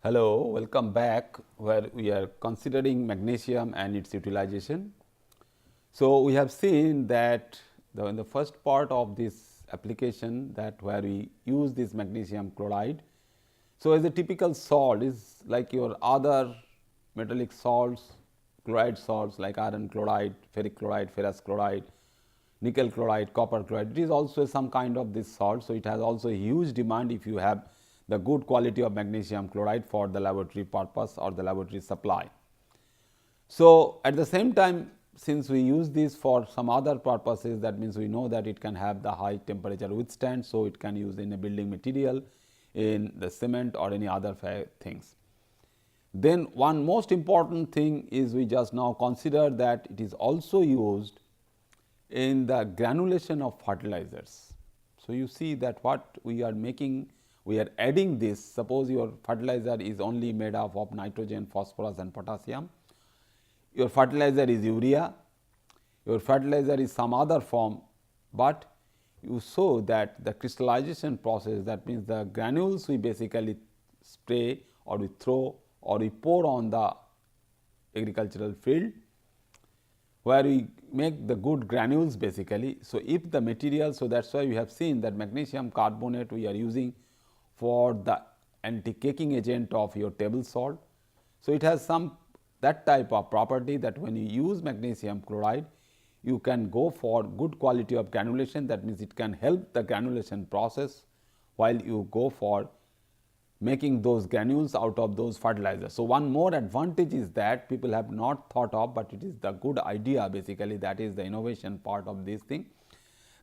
Hello, welcome back where we are considering magnesium and its utilization. So, we have seen that in the first part of this application that where we use this magnesium chloride. So, as a typical salt is like your other metallic salts, chloride salts like iron chloride, ferric chloride, ferrous chloride, nickel chloride, copper chloride. It is also some kind of this salt. So, it has also a huge demand if you have the good quality of magnesium chloride for the laboratory purpose or the laboratory supply. So, at the same time, since we use this for some other purposes, that means we know that it can have the high temperature withstand. So, it can use in a building material, in the cement or any other things. Then one most important thing is we just now consider that it is also used in the granulation of fertilizers. So, you see that what we are making, we are adding this. Suppose your fertilizer is only made up of nitrogen, phosphorus and potassium. Your fertilizer is urea, your fertilizer is some other form, but you show that the crystallization process, that means the granules we basically spray or we throw or we pour on the agricultural field, where we make the good granules basically. So, if the material, so that is why we have seen that magnesium carbonate we are using for the anti-caking agent of your table salt. So, it has some that type of property that when you use magnesium chloride, you can go for good quality of granulation. That means, it can help the granulation process while you go for making those granules out of those fertilizers. So, one more advantage is that people have not thought of, but it is the good idea basically, that is the innovation part of this thing,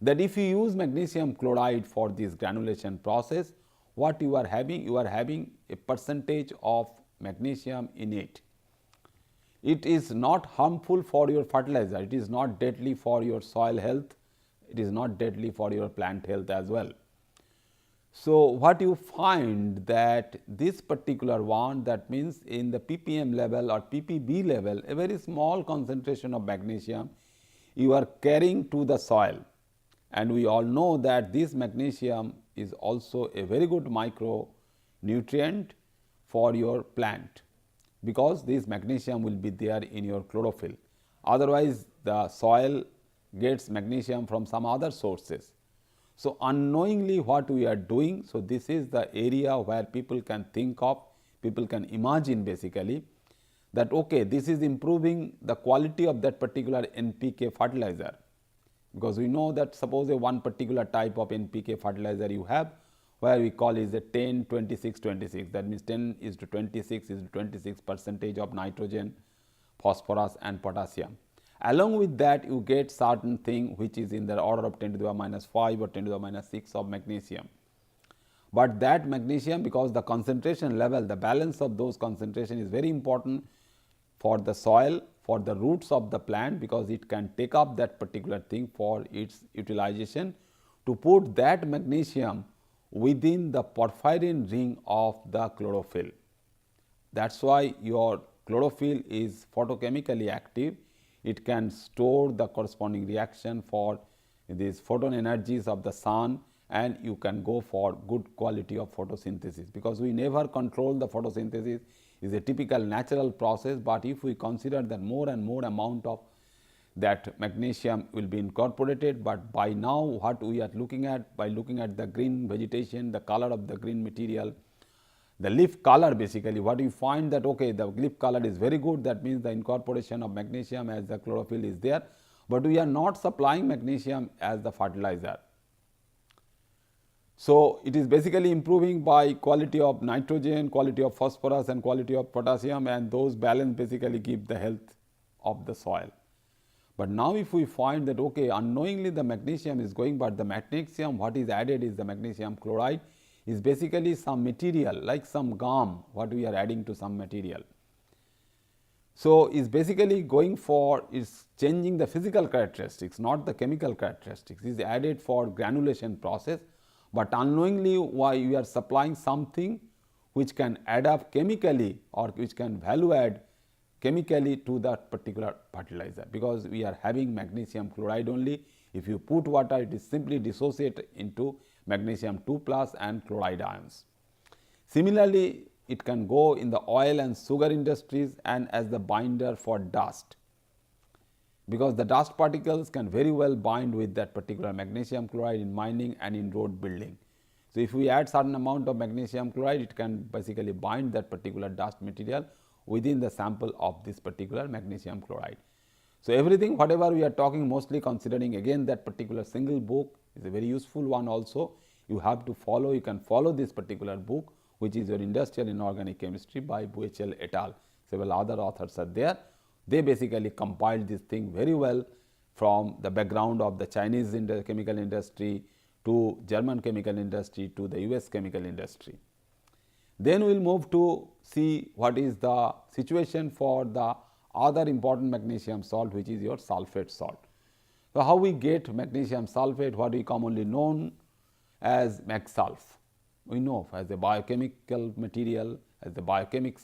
that if you use magnesium chloride for this granulation process, what you are having? You are having a percentage of magnesium in it. It is not harmful for your fertilizer, it is not deadly for your soil health, it is not deadly for your plant health as well. So, what you find that this particular one, that means in the ppm level or ppb level, a very small concentration of magnesium you are carrying to the soil, and we all know that this magnesium is also a very good micronutrient for your plant, because this magnesium will be there in your chlorophyll. Otherwise, the soil gets magnesium from some other sources. So, unknowingly what we are doing, so this is the area where people can think of, people can imagine basically that okay, this is improving the quality of that particular NPK fertilizer, because we know that suppose a one particular type of NPK fertilizer you have, where we call is a 10, 26, 26, that means 10 is to 26 is to 26 percentage of nitrogen, phosphorus and potassium. Along with that, you get certain thing which is in the order of 10 to the power minus 5 or 10 to the power minus 6 of magnesium. But that magnesium, because the concentration level, the balance of those concentration is very important for the soil, for the roots of the plant, because it can take up that particular thing for its utilization to put that magnesium within the porphyrin ring of the chlorophyll. That is why your chlorophyll is photochemically active. It can store the corresponding reaction for these photon energies of the sun, and you can go for good quality of photosynthesis, because we never control the photosynthesis, is a typical natural process, but if we consider that more and more amount of that magnesium will be incorporated. But by now what we are looking at, by looking at the green vegetation, the color of the green material, the leaf color basically, what you find that okay, the leaf color is very good, that means the incorporation of magnesium as the chlorophyll is there, but we are not supplying magnesium as the fertilizer. So, it is basically improving by quality of nitrogen, quality of phosphorus and quality of potassium, and those balance basically give the health of the soil. But now if we find that okay, unknowingly the magnesium is going, but the magnesium what is added is the magnesium chloride is basically some material like some gum what we are adding to some material. So, is basically going for is changing the physical characteristics, not the chemical characteristics, is added for granulation process, but unknowingly why we are supplying something which can add up chemically or which can value add chemically to that particular fertilizer, because we are having magnesium chloride only. If you put water, it is simply dissociate into magnesium 2 plus and chloride ions. Similarly, it can go in the oil and sugar industries and as the binder for dust, because the dust particles can very well bind with that particular magnesium chloride in mining and in road building. So, if we add certain amount of magnesium chloride, it can basically bind that particular dust material within the sample of this particular magnesium chloride. So, everything whatever we are talking, mostly considering again that particular single book is a very useful one also. You have to follow, you can follow this particular book, which is your Industrial Inorganic Chemistry by Buechel et al. Several other authors are there. They basically compiled this thing very well from the background of the Chinese chemical industry to German chemical industry to the US chemical industry. Then we will move to see what is the situation for the other important magnesium salt, which is your sulfate salt. So, how we get magnesium sulfate, what we commonly known as MagSulf. We know as a biochemical material, as the biochemic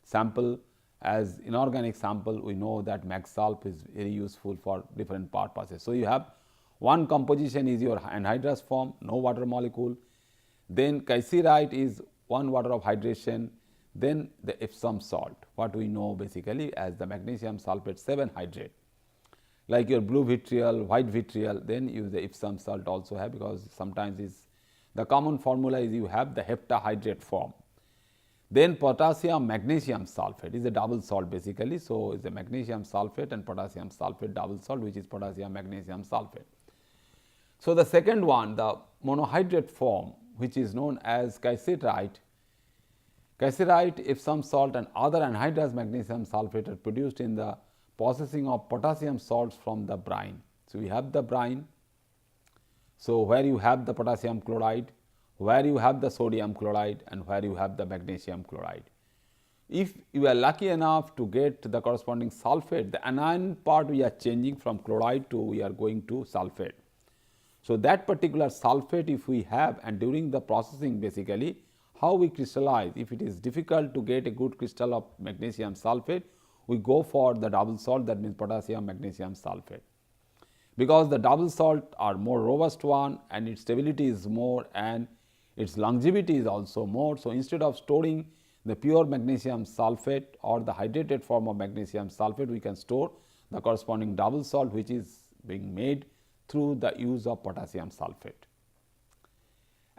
sample, as inorganic sample, we know that MagSulf is very useful for different purposes. So, you have one composition is your anhydrous form, no water molecule, then caesierite is one water of hydration, then the Epsom salt, what we know basically as the magnesium sulfate 7 hydrate, like your blue vitriol, white vitriol, then use the Epsom salt also have, because sometimes is the common formula is you have the heptahydrate form. Then potassium magnesium sulfate is a double salt basically. So, is a magnesium sulfate and potassium sulfate double salt, which is potassium magnesium sulfate. So, the second one, the monohydrate form, which is known as caesierite, Epsom salt and other anhydrous magnesium sulfate are produced in the processing of potassium salts from the brine. So, we have the brine. So, where you have the potassium chloride, where you have the sodium chloride and where you have the magnesium chloride. If you are lucky enough to get the corresponding sulfate, the anion part we are changing from chloride to we are going to sulfate. So, that particular sulfate if we have, and during the processing basically how we crystallize, if it is difficult to get a good crystal of magnesium sulfate, we go for the double salt, that means potassium magnesium sulfate, because the double salt are more robust one and its stability is more and its longevity is also more. So, instead of storing the pure magnesium sulfate or the hydrated form of magnesium sulfate, we can store the corresponding double salt, which is being made through the use of potassium sulfate.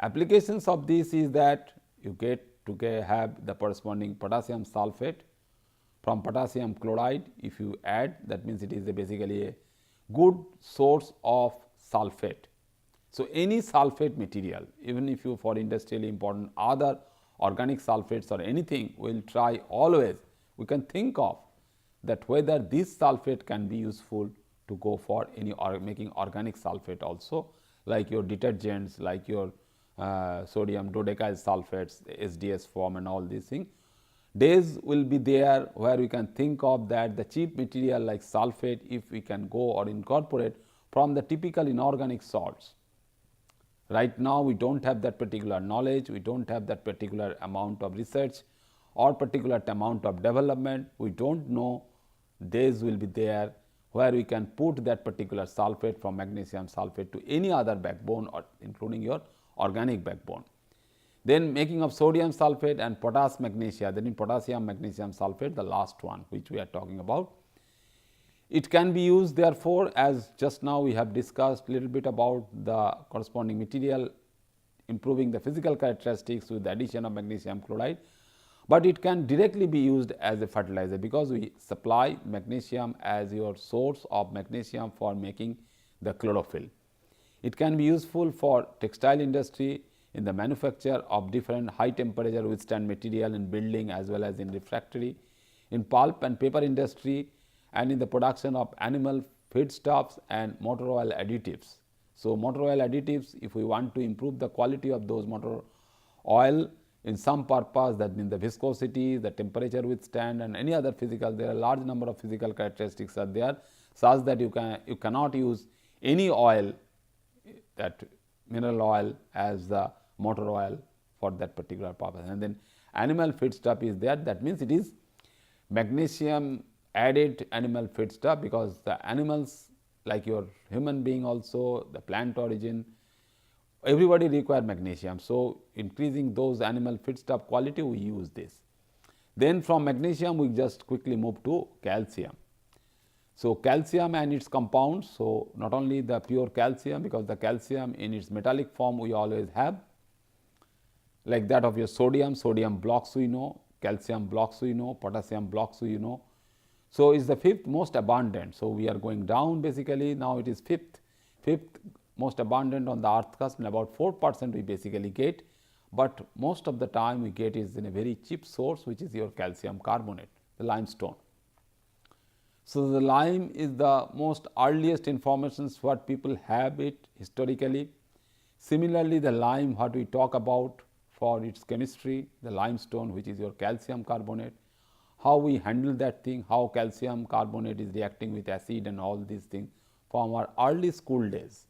Applications of this is that you get to have the corresponding potassium sulfate from potassium chloride. If you add, that means it is basically a good source of sulfate. So, any sulfate material, even if you for industrially important other organic sulfates or anything, we will try always, we can think of that whether this sulfate can be useful to go for any making organic sulfate also, like your detergents, like your sodium dodecyl sulfates, SDS form and all these things. Days will be there where we can think of that the cheap material like sulfate, if we can go or incorporate from the typical inorganic salts. Right now, we do not have that particular knowledge, we do not have that particular amount of research or particular amount of development. We do not know, days will be there where we can put that particular sulfate from magnesium sulfate to any other backbone or including your organic backbone. Then making of sodium sulfate and potash magnesia, then in potassium magnesium sulfate, the last one which we are talking about. It can be used therefore, as just now we have discussed little bit about the corresponding material improving the physical characteristics with the addition of magnesium chloride, but it can directly be used as a fertilizer, because we supply magnesium as your source of magnesium for making the chlorophyll. It can be useful for textile industry in the manufacture of different high temperature withstand material in building as well as in refractory, in pulp and paper industry, and in the production of animal feedstuffs and motor oil additives. So, motor oil additives, if we want to improve the quality of those motor oil in some purpose, that means the viscosity, the temperature withstand and any other physical, there are large number of physical characteristics are there, such that you cannot use any oil, that mineral oil as the motor oil for that particular purpose. And then animal feedstuff is there, that means it is magnesium added animal feedstuff, because the animals like your human being also, the plant origin, everybody require magnesium. So, increasing those animal feedstuff quality, we use this. Then from magnesium we just quickly move to calcium. So, calcium and its compounds. So, not only the pure calcium, because the calcium in its metallic form we always have, like that of your sodium. Sodium blocks we know, calcium blocks we know, potassium blocks we know. So, is the fifth most abundant. So, we are going down basically, now it is fifth most abundant on the earth crust, and about 4% we basically get, but most of the time we get is in a very cheap source, which is your calcium carbonate, the limestone. So, the lime is the most earliest informations what people have it historically. Similarly, the lime what we talk about for its chemistry, the limestone, which is your calcium carbonate, how we handle that thing, how calcium carbonate is reacting with acid and all these things from our early school days.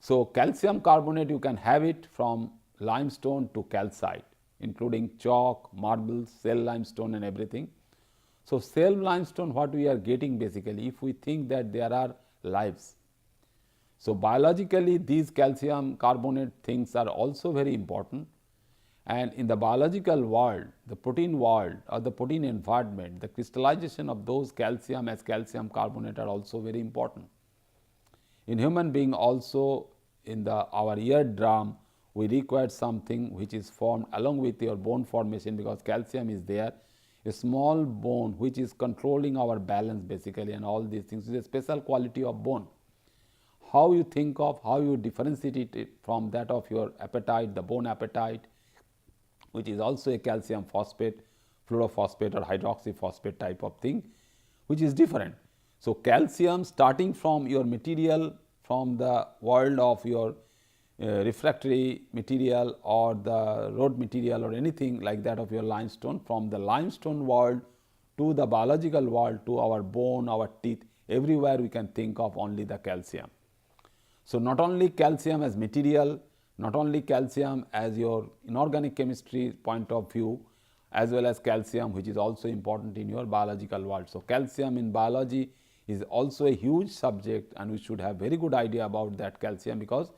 So, calcium carbonate you can have it from limestone to calcite, including chalk, marbles, shell limestone and everything. So, shell limestone what we are getting basically, if we think that there are lives. So, biologically these calcium carbonate things are also very important, and in the biological world, the protein world or the protein environment, the crystallization of those calcium as calcium carbonate are also very important. In human being also, in our eardrum we require something which is formed along with your bone formation, because calcium is there, a small bone which is controlling our balance basically, and all these things is a special quality of bone. How you think of, how you differentiate it from that of your appetite, the bone appetite, which is also a calcium phosphate, fluorophosphate or hydroxyphosphate type of thing, which is different. So, calcium starting from your material, from the world of your refractory material or the road material or anything like that of your limestone, from the limestone world to the biological world to our bone, our teeth, everywhere we can think of only the calcium. So, not only calcium as material, not only calcium as your inorganic chemistry point of view, as well as calcium which is also important in your biological world. So, calcium in biology is also a huge subject, and we should have very good idea about that calcium, because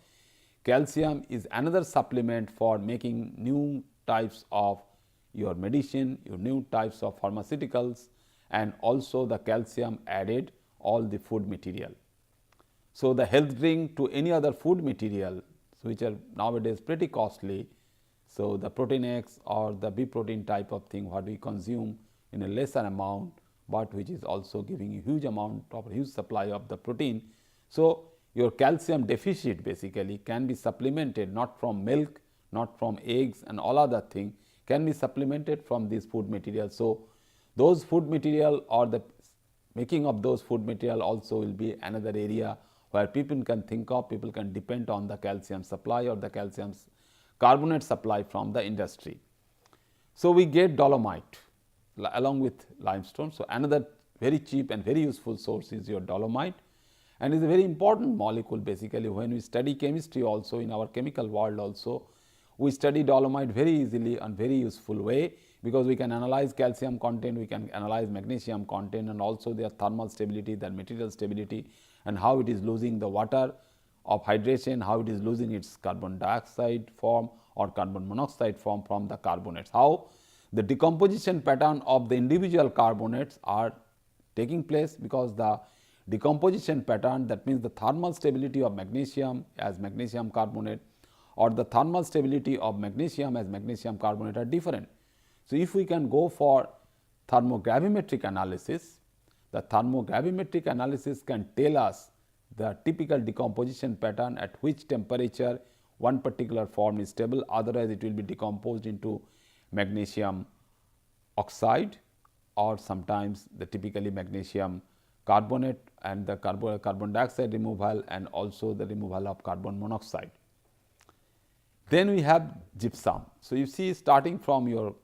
calcium is another supplement for making new types of your medicine, your new types of pharmaceuticals, and also the calcium added all the food material. So, the health drink to any other food material, which are nowadays pretty costly. So, the protein X or the B protein type of thing what we consume in a lesser amount, but which is also giving a huge amount of huge supply of the protein. So, your calcium deficit basically can be supplemented not from milk, not from eggs and all other thing, can be supplemented from these food materials. So, those food material or the making of those food material also will be another area where people can think of, people can depend on the calcium supply or the calcium carbonate supply from the industry. So, we get dolomite along with limestone. So, another very cheap and very useful source is your dolomite, and is a very important molecule basically. When we study chemistry also, in our chemical world also, we study dolomite very easily and very useful way, because we can analyze calcium content, we can analyze magnesium content, and also their thermal stability, their material stability, and how it is losing the water of hydration, how it is losing its carbon dioxide form or carbon monoxide form from the carbonates, how the decomposition pattern of the individual carbonates are taking place, because the decomposition pattern, that means the thermal stability of magnesium as magnesium carbonate or the thermal stability of magnesium as magnesium carbonate are different. So, if we can go for thermogravimetric analysis, the thermogravimetric analysis can tell us the typical decomposition pattern at which temperature one particular form is stable, otherwise it will be decomposed into magnesium oxide or sometimes the typically magnesium carbonate and the carbon dioxide removal and also the removal of carbon monoxide. Then we have gypsum. So, you see, starting from your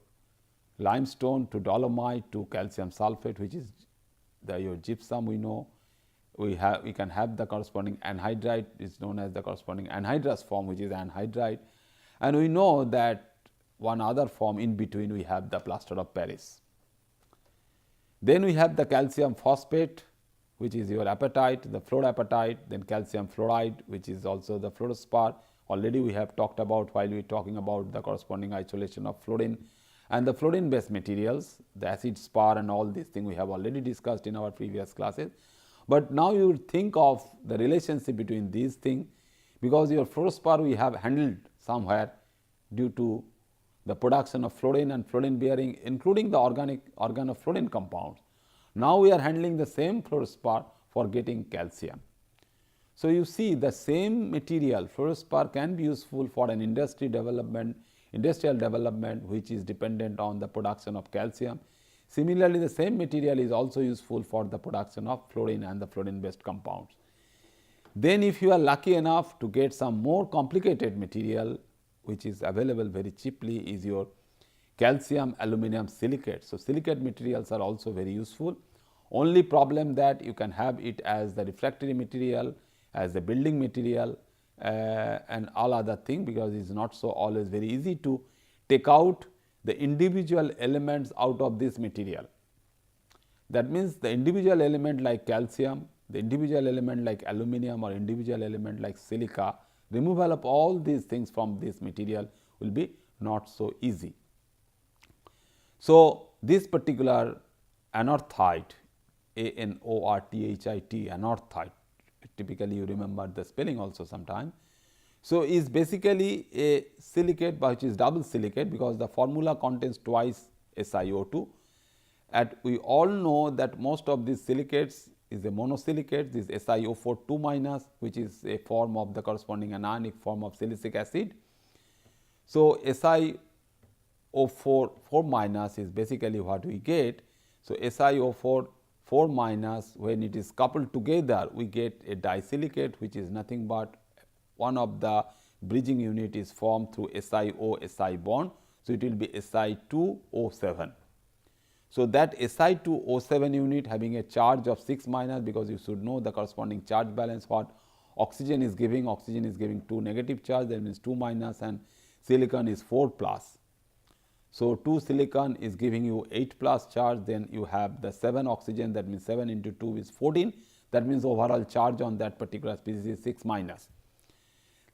limestone to dolomite to calcium sulfate, which is your gypsum, we know we can have the corresponding anhydrite, is known as the corresponding anhydrous form, which is anhydrite, and we know that one other form in between we have the plaster of Paris. Then we have the calcium phosphate, which is your apatite, the fluorapatite, then calcium fluoride, which is also the fluorspar, already we have talked about while we are talking about the corresponding isolation of fluorine and the fluorine based materials, the acid spar and all these things we have already discussed in our previous classes. But now you will think of the relationship between these things, because your fluorspar we have handled somewhere due to the production of fluorine and fluorine bearing, including the organofluorine compounds. Now we are handling the same fluorspar for getting calcium. So you see the same material fluorspar can be useful for an industrial development which is dependent on the production of calcium. Similarly, the same material is also useful for the production of fluorine and the fluorine based compounds. Then if you are lucky enough to get some more complicated material which is available very cheaply is your calcium aluminum silicate. So, silicate materials are also very useful. Only problem that you can have it as the refractory material, as the building material and all other thing, because it is not so always very easy to take out the individual elements out of this material. That means, the individual element like calcium, the individual element like aluminum or individual element like silica, removal of all these things from this material will be not so easy. So, this particular anorthite, ANORTHIT, anorthite, typically you remember the spelling also sometime. So, is basically a silicate which is double silicate, because the formula contains twice SiO2, and we all know that most of these silicates is a monosilicate, this SiO4 2 minus, which is a form of the corresponding anionic form of silicic acid. So, SiO4 4 minus is basically what we get. So, SiO4 4 minus, when it is coupled together, we get a disilicate, which is nothing but one of the bridging unit is formed through SiO-Si bond. So, it will be Si2O7. So, that Si2O7 unit having a charge of 6 minus, because you should know the corresponding charge balance what oxygen is giving 2 negative charge, that means 2 minus, and silicon is 4 plus. So, 2 silicon is giving you 8 plus charge, then you have the 7 oxygen, that means 7 into 2 is 14, that means overall charge on that particular species is 6 minus.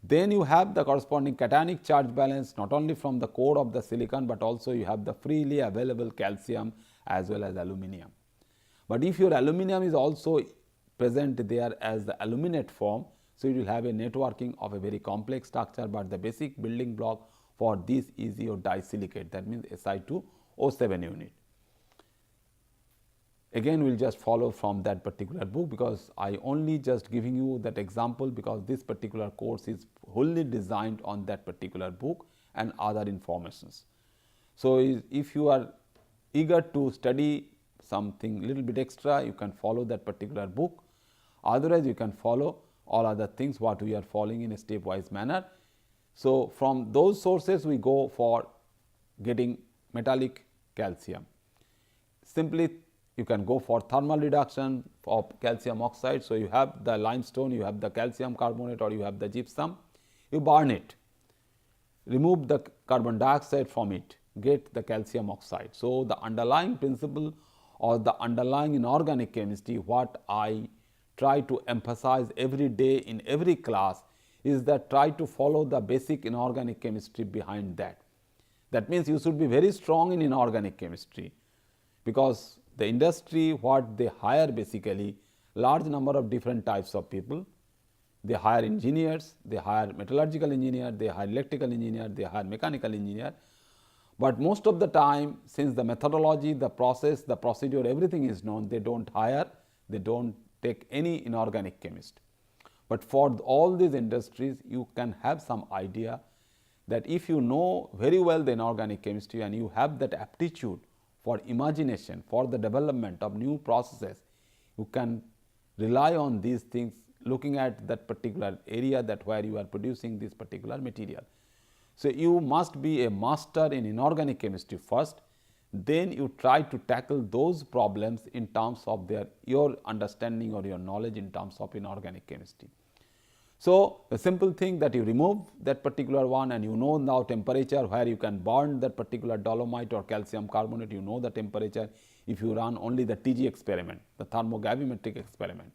Then you have the corresponding cationic charge balance not only from the core of the silicon, but also you have the freely available calcium as well as aluminum. But if your aluminum is also present there as the aluminate form, so you will have a networking of a very complex structure, but the basic building block for this is your disilicate, that means Si2O7 unit. Again we will just follow from that particular book, because I only just giving you that example, because this particular course is wholly designed on that particular book and other informations. So, if you are eager to study something little bit extra, you can follow that particular book, otherwise you can follow all other things what we are following in a stepwise manner. So, from those sources we go for getting metallic calcium. Simply you can go for thermal reduction of calcium oxide. So, you have the limestone, you have the calcium carbonate, or you have the gypsum, you burn it, remove the carbon dioxide from it, get the calcium oxide. So, the underlying principle or the underlying inorganic chemistry what I try to emphasize every day in every class is that try to follow the basic inorganic chemistry behind that. That means, you should be very strong in inorganic chemistry, because the industry what they hire basically large number of different types of people. They hire engineers, they hire metallurgical engineer, they hire electrical engineer, they hire mechanical engineer. But most of the time, since the methodology, the process, the procedure, everything is known, they do not hire, they do not take any inorganic chemist. But for all these industries, you can have some idea that if you know very well the inorganic chemistry and you have that aptitude for imagination, for the development of new processes, you can rely on these things looking at that particular area that where you are producing this particular material. So, you must be a master in inorganic chemistry first, then you try to tackle those problems in terms of your understanding or your knowledge in terms of inorganic chemistry. So, the simple thing that you remove that particular one, and you know now temperature where you can burn that particular dolomite or calcium carbonate, you know the temperature if you run only the TG experiment, the thermogravimetric experiment.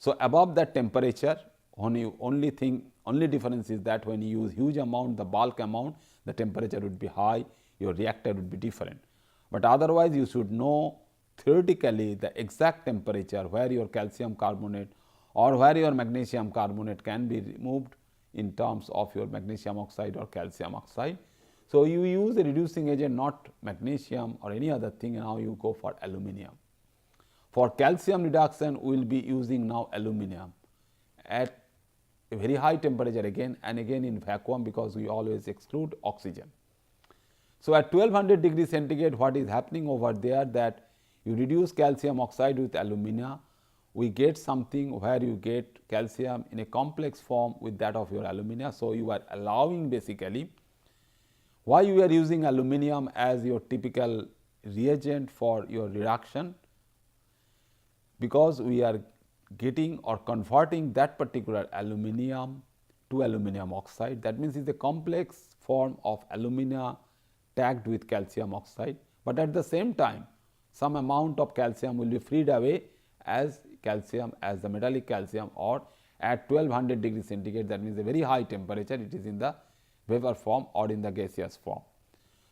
So, above that temperature only difference is that when you use huge amount, the bulk amount, the temperature would be high, your reactor would be different. But otherwise you should know theoretically the exact temperature where your calcium carbonate or where your magnesium carbonate can be removed in terms of your magnesium oxide or calcium oxide. So, you use a reducing agent, not magnesium or any other thing, and now you go for aluminum. For calcium reduction, we will be using now aluminum at a very high temperature again and again in vacuum, because we always exclude oxygen. So, at 1200 degrees centigrade, what is happening over there, that you reduce calcium oxide with alumina, we get something where you get calcium in a complex form with that of your alumina. So, you are allowing basically, why you are using aluminum as your typical reagent for your reduction, because we are getting or converting that particular aluminum to aluminum oxide. That means, it is a complex form of alumina tagged with calcium oxide, but at the same time some amount of calcium will be freed away as calcium, as the metallic calcium, or at 1200 degrees centigrade, that means a very high temperature, it is in the vapor form or in the gaseous form.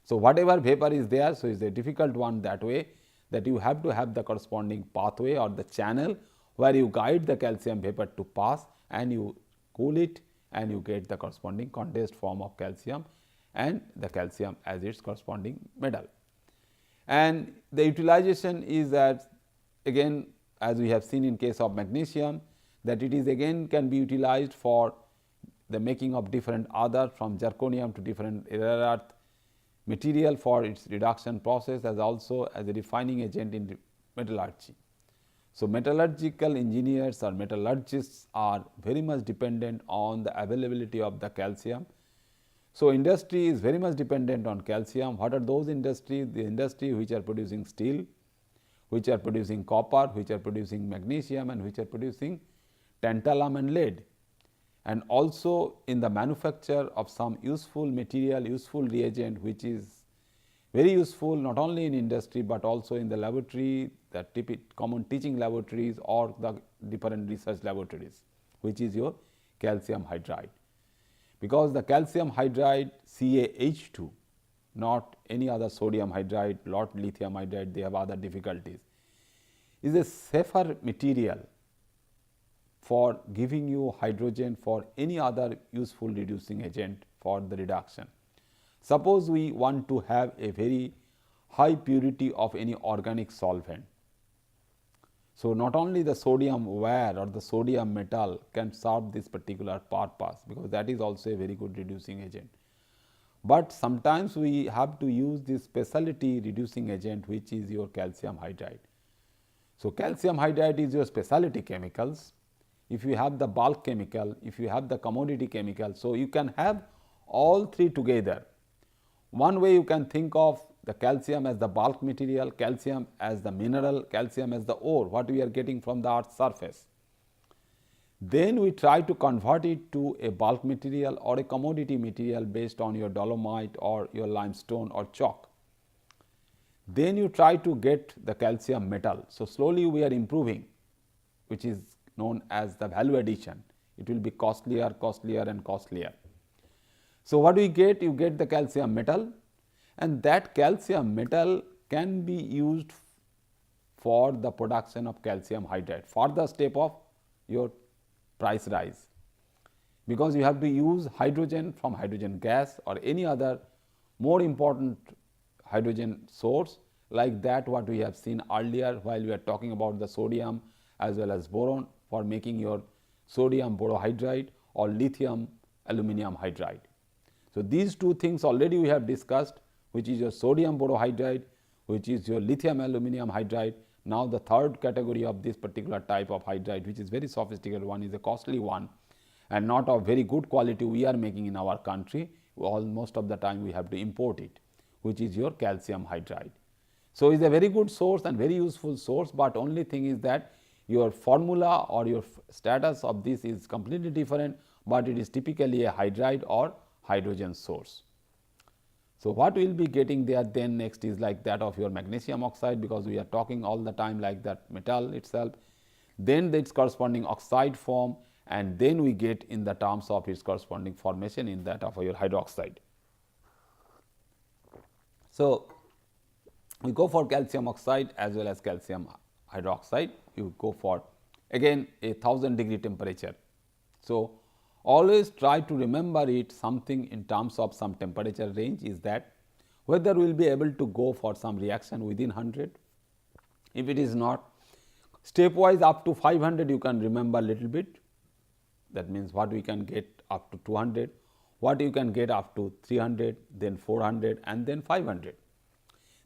So, whatever vapor is there, so it is a difficult one that way, that you have to have the corresponding pathway or the channel where you guide the calcium vapor to pass, and you cool it and you get the corresponding condensed form of calcium and the calcium as its corresponding metal. And the utilization is that, again, as we have seen in case of magnesium, that it is again can be utilized for the making of different other, from zirconium to different rare earth material for its reduction process, as also as a refining agent in metallurgy. So, metallurgical engineers or metallurgists are very much dependent on the availability of the calcium. So, industry is very much dependent on calcium. What are those industries? The industry which are producing steel, which are producing copper, which are producing magnesium, and which are producing tantalum and lead. And also in the manufacture of some useful material, useful reagent, which is very useful not only in industry, but also in the laboratory, the common teaching laboratories or the different research laboratories, which is your calcium hydride. Because the calcium hydride CaH2, not any other sodium hydride, not lithium hydride, they have other difficulties, is a safer material for giving you hydrogen for any other useful reducing agent for the reduction. Suppose we want to have a very high purity of any organic solvent. So, not only the sodium wire or the sodium metal can serve this particular purpose, because that is also a very good reducing agent, but sometimes we have to use this specialty reducing agent, which is your calcium hydride. So, calcium hydride is your specialty chemicals. If you have the bulk chemical, if you have the commodity chemical, so you can have all three together. One way you can think of the calcium as the bulk material, calcium as the mineral, calcium as the ore, what we are getting from the earth's surface. Then we try to convert it to a bulk material or a commodity material based on your dolomite or your limestone or chalk. Then you try to get the calcium metal. So, slowly we are improving, which is known as the value addition. It will be costlier, costlier and costlier. So, what do we get? You get the calcium metal, and that calcium metal can be used for the production of calcium hydride, further step of your price rise, because you have to use hydrogen from hydrogen gas or any other more important hydrogen source, like that what we have seen earlier while we are talking about the sodium as well as boron, for making your sodium borohydride or lithium aluminum hydride. So, these two things already we have discussed, which is your sodium borohydride, which is your lithium aluminum hydride. Now, the third category of this particular type of hydride, which is very sophisticated one, is a costly one and not of very good quality we are making in our country. Most of the time we have to import it, which is your calcium hydride. So, it is a very good source and very useful source, but only thing is that your formula or your status of this is completely different, but it is typically a hydride or hydrogen source. So, what we will be getting there then next is like that of your magnesium oxide, because we are talking all the time like that metal itself, then its corresponding oxide form, and then we get in the terms of its corresponding formation in that of your hydroxide. So, we go for calcium oxide as well as calcium hydroxide, you go for again a 1000-degree temperature. So, always try to remember it something in terms of some temperature range is that whether we will be able to go for some reaction within 100. If it is not, stepwise up to 500 you can remember little bit, that means what we can get up to 200, what you can get up to 300, then 400 and then 500.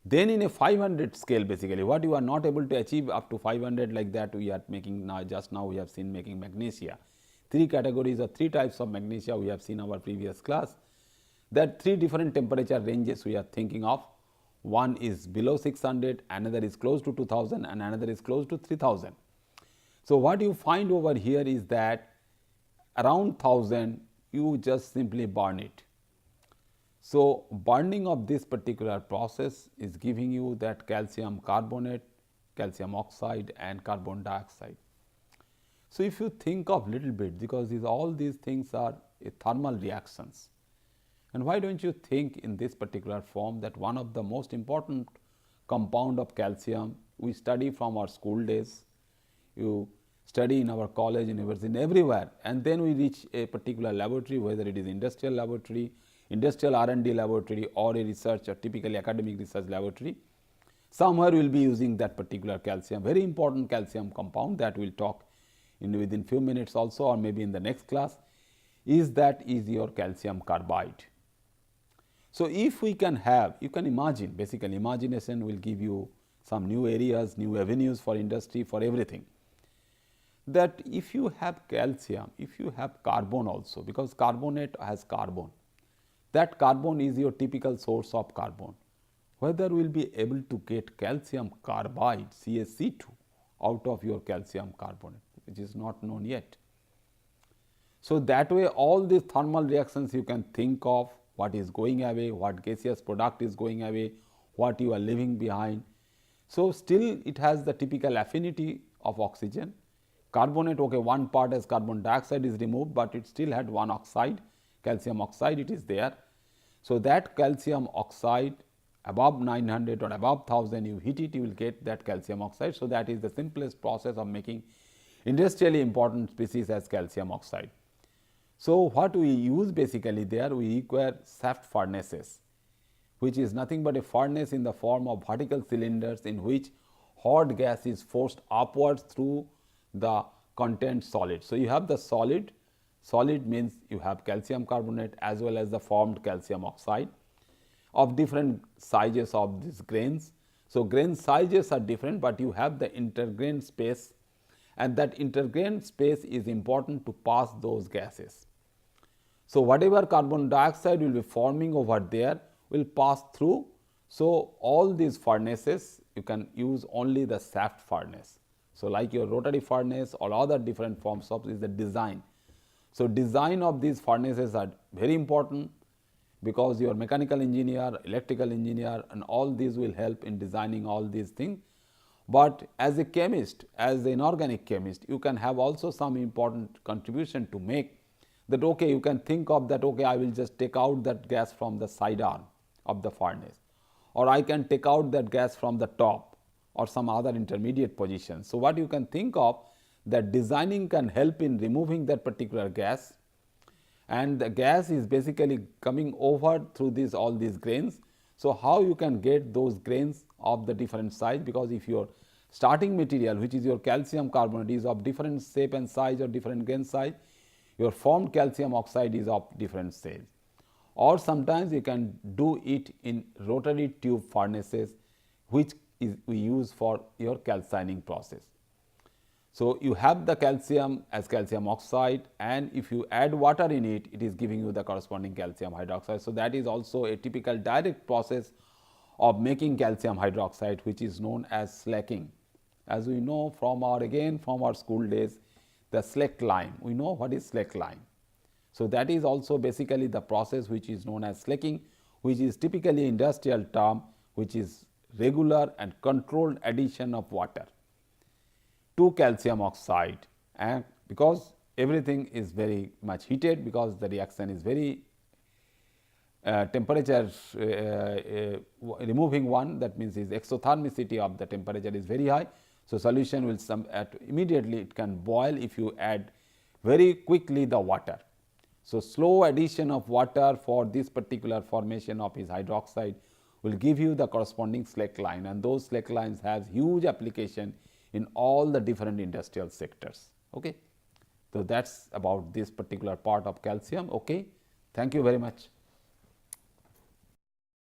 Then in a 500 scale basically what you are not able to achieve up to 500 like that we are making now, just now we have seen making magnesia. 3 categories or 3 types of magnesia we have seen our previous class, that 3 different temperature ranges we are thinking of. One is below 600, another is close to 2000 and another is close to 3000. So, what you find over here is that around 1000 you just simply burn it. So, burning of this particular process is giving you that calcium carbonate, calcium oxide and carbon dioxide. So, if you think of little bit, because all these things are thermal reactions, and why don't you think in this particular form that one of the most important compound of calcium we study from our school days, you study in our college, university, everywhere, and then we reach a particular laboratory, whether it is industrial laboratory, industrial R&D laboratory or a research or typically academic research laboratory, somewhere we will be using that particular calcium, very important calcium compound that we will talk in within few minutes also or maybe in the next class, is your calcium carbide. So, if we can have, you can imagine, basically imagination will give you some new areas, new avenues for industry, for everything, that if you have calcium, if you have carbon also, because carbonate has carbon, that carbon is your typical source of carbon, whether we will be able to get calcium carbide CaC2 out of your calcium carbonate, which is not known yet. So, that way all these thermal reactions you can think of, what is going away, what gaseous product is going away, what you are leaving behind. So, still it has the typical affinity of oxygen. Carbonate, okay, one part as carbon dioxide is removed, but it still had one oxide, calcium oxide it is there. So, that calcium oxide above 900 or above 1000 you heat it, you will get that calcium oxide. So, that is the simplest process of making industrially important species as calcium oxide. So, what we use basically there, we require shaft furnaces, which is nothing but a furnace in the form of vertical cylinders in which hot gas is forced upwards through the content solid. So, you have the solid means you have calcium carbonate as well as the formed calcium oxide of different sizes of these grains. So, grain sizes are different, but you have the intergrain space, and that intergrain space is important to pass those gases. So, whatever carbon dioxide will be forming over there will pass through. So, all these furnaces you can use only the shaft furnace. So, like your rotary furnace or other different forms of is the design. So, design of these furnaces are very important, because your mechanical engineer, electrical engineer and all these will help in designing all these things. But as a chemist, as an inorganic chemist, you can have also some important contribution to make, that okay, you can think of that, okay, I will just take out that gas from the side arm of the furnace, or I can take out that gas from the top or some other intermediate position. So, what you can think of, that designing can help in removing that particular gas, and the gas is basically coming over through all these grains. So, how you can get those grains of the different size, because if your starting material, which is your calcium carbonate, is of different shape and size or different grain size, your formed calcium oxide is of different size. Or sometimes you can do it in rotary tube furnaces, which is we use for your calcining process. So, you have the calcium as calcium oxide, and if you add water in it, it is giving you the corresponding calcium hydroxide. So, that is also a typical direct process of making calcium hydroxide, which is known as slacking. As we know from our school days, the slack line, we know what is slack line. So, that is also basically the process which is known as slacking, which is typically industrial term, which is regular and controlled addition of water to calcium oxide, and because everything is very much heated, because the reaction is very temperature removing one, that means is exothermicity of the temperature is very high. So, solution will immediately it can boil if you add very quickly the water. So, slow addition of water for this particular formation of his hydroxide will give you the corresponding slack line, and those slack lines has huge application in all the different industrial sectors. Okay. So, that is about this particular part of calcium. Okay. Thank you very much.